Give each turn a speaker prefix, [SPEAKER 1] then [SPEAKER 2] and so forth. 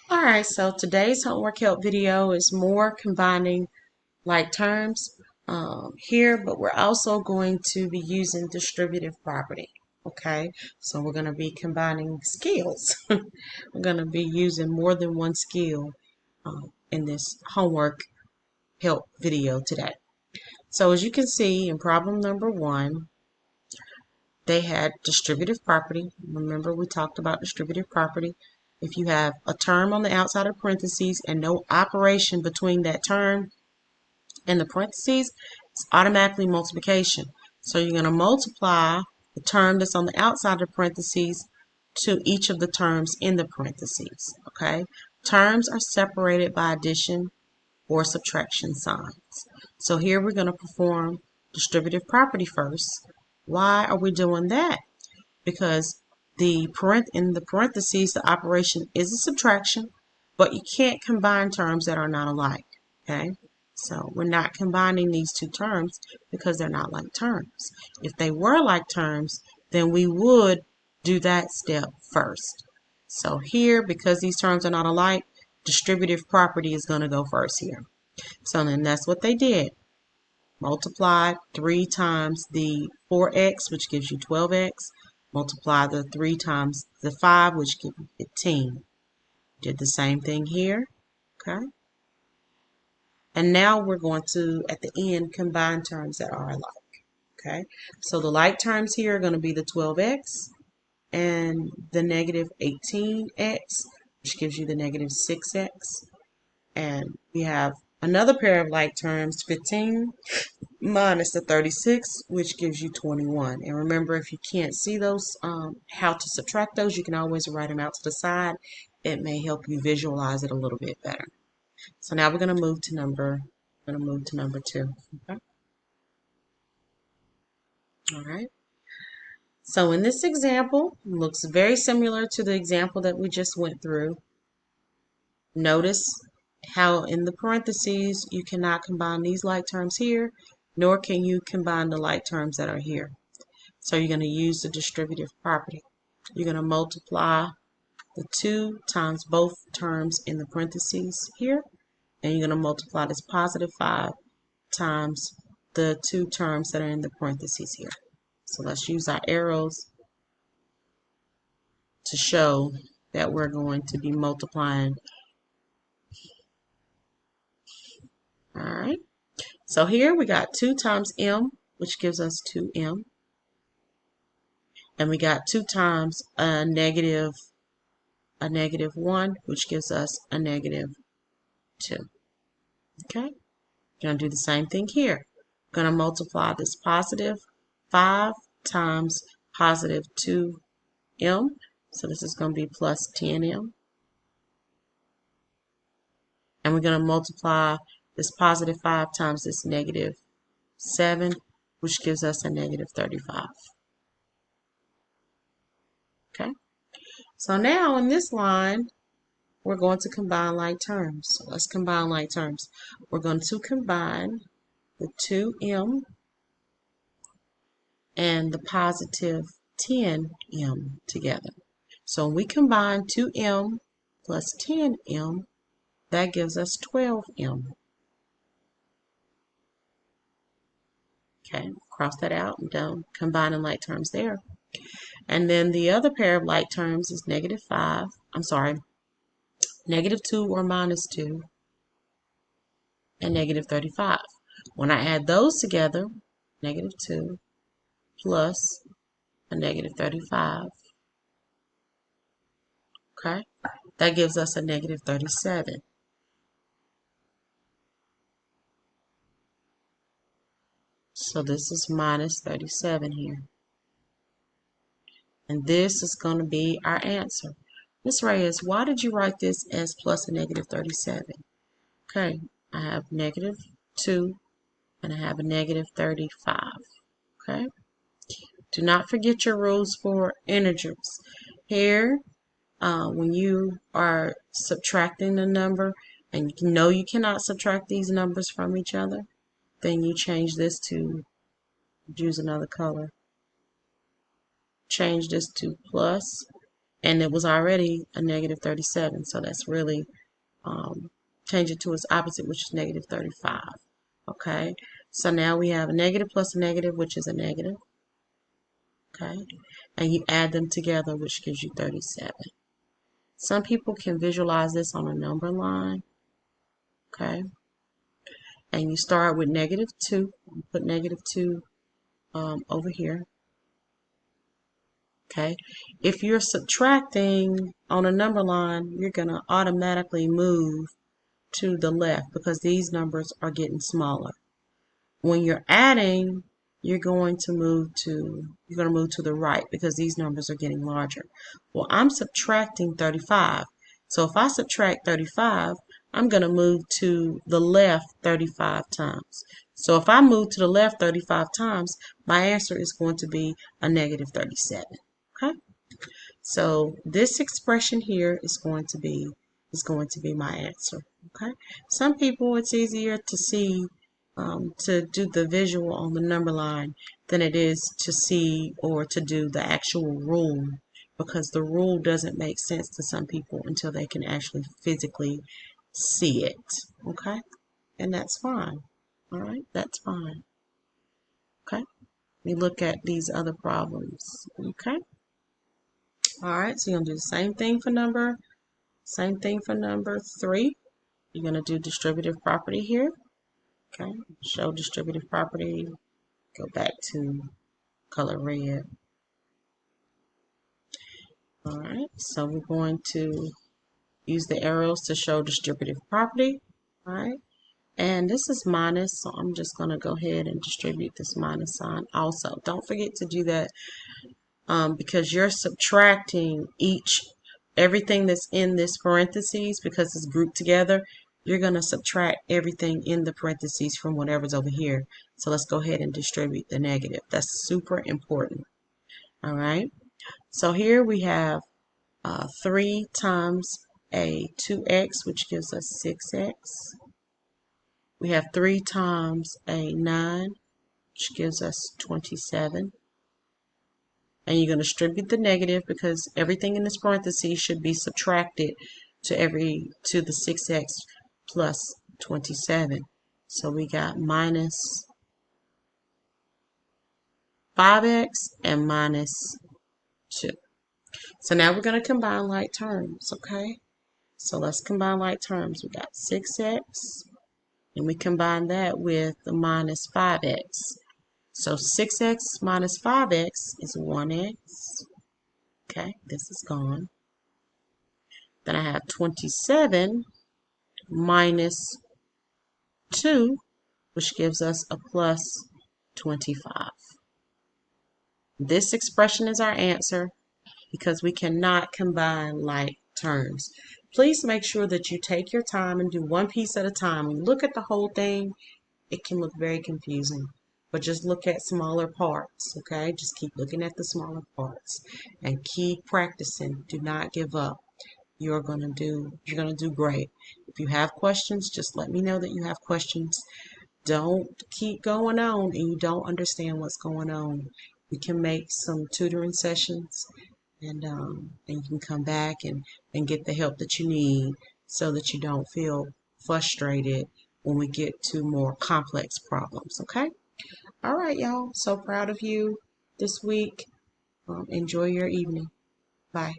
[SPEAKER 1] Alright, so today's homework help video is more combining like terms here, but we're also going to be using distributive property. Okay, so we're going to be combining skills. We're going to be using more than one skill in this homework help video today. So as you can see in problem number 1, they had distributive property. Remember we talked about distributive property. If you have a term on the outside of parentheses and no operation between that term and the parentheses, it's automatically multiplication. So you're going to multiply the term that's on the outside of parentheses to each of the terms in the parentheses. Okay? Terms are separated by addition or subtraction signs. So here we're going to perform distributive property first. Why are we doing that? Because in the parentheses, the operation is a subtraction, but you can't combine terms that are not alike. Okay? So we're not combining these two terms because they're not like terms. If they were like terms, then we would do that step first. So here, because these terms are not alike, distributive property is going to go first here. So then that's what they did. Multiply 3 times the 4x, which gives you 12x. Multiply the 3 times the 5, which gives you 15. Did the same thing here. Okay. And now we're going to, at the end, combine terms that are alike. Okay. So the like terms here are going to be the 12x and the negative 18x, which gives you the negative 6x. And we have another pair of like terms, 15 minus the 36, which gives you 21. And remember, if you can't see those, how to subtract those, you can always write them out to the side. It may help you visualize it a little bit better. So now we're going to move to number 2. Okay. All right. So in this example, it looks very similar to the example that we just went through. Notice how in the parentheses you cannot combine these like terms here, nor can you combine the like terms that are here. So you're going to use the distributive property. You're going to multiply the 2 times both terms in the parentheses here, and you're going to multiply this positive 5 times the 2 terms that are in the parentheses here. So let's use our arrows to show that we're going to be multiplying. All right. So here we got 2 times m, which gives us 2m. And we got 2 times a negative 1, which gives us a negative 2. Okay? Going to do the same thing here. Going to multiply this positive 5 times positive 2m. So this is going to be plus 10m. And we're going to multiply this positive 5 times this negative 7, which gives us a negative 35. Okay? So now in this line, we're going to combine like terms. So let's combine like terms. We're going to combine the 2m and the positive 10m together. So when we combine 2m plus 10m, that gives us 12m. Okay, cross that out and done combining like terms there. And then the other pair of like terms is negative 2 or minus 2, and negative 35. When I add those together, negative 2 plus a negative 35, okay, that gives us a negative 37. So this is minus 37 here. And this is going to be our answer. Miss Reyes, why did you write this as plus a negative 37? Okay, I have negative 2 and I have a negative 35. Okay, do not forget your rules for integers. Here, when you are subtracting the number and you know you cannot subtract these numbers from each other, then you change this to, use another color, change this to plus and it was already a negative 37, so that's really change it to its opposite, which is negative 35. Okay, so now we have a negative plus a negative, which is a negative. Okay, and you add them together, which gives you 37. Some people can visualize this on a number line. Okay, and you start with negative 2. Put negative 2 over here. Okay, if you're subtracting on a number line, you're going to automatically move to the left because these numbers are getting smaller. When you're adding, you're going to move to the right because these numbers are getting larger. Well, I'm subtracting 35. So if I subtract 35, I'm going to move to the left 35 times. So if I move to the left 35 times, my answer is going to be a negative 37. Okay? So this expression here is going to be my answer. Okay? Some people, it's easier to see to do the visual on the number line than it is to see or to do the actual rule, because the rule doesn't make sense to some people until they can actually physically see it. Okay? And that's fine. All right? That's fine. Okay? We look at these other problems. Okay? All right, so you're going to do the same thing for number 3. You're going to do distributive property here. Okay, show distributive property. Go back to color red. All right, so we're going to use the arrows to show distributive property. All right, and this is minus, so I'm just going to go ahead and distribute this minus sign also. Don't forget to do that because you're subtracting everything that's in this parentheses, because it's grouped together. You're going to subtract everything in the parentheses from whatever's over here. So let's go ahead and distribute the negative. That's super important. All right. So here we have 3 times a 2x, which gives us 6x. We have 3 times a 9, which gives us 27. And you're going to distribute the negative because everything in this parenthesis should be subtracted to the 6x plus 27. So we got minus 5x and minus 2. So now we're going to combine like terms, okay? So let's combine like terms. We got 6x, and we combine that with the minus 5x. So 6x minus 5x is 1x. Okay, this is gone. Then I have 27 minus 2, which gives us a plus 25. This expression is our answer because we cannot combine like terms. Please make sure that you take your time and do one piece at a time. When you look at the whole thing, it can look very confusing. But just look at smaller parts, okay? Just keep looking at the smaller parts and keep practicing. Do not give up. You're gonna do great. If you have questions, just let me know that you have questions. Don't keep going on and you don't understand what's going on. We can make some tutoring sessions, and you can come back and get the help that you need so that you don't feel frustrated when we get to more complex problems, okay? All right, y'all. So proud of you this week. Enjoy your evening. Bye.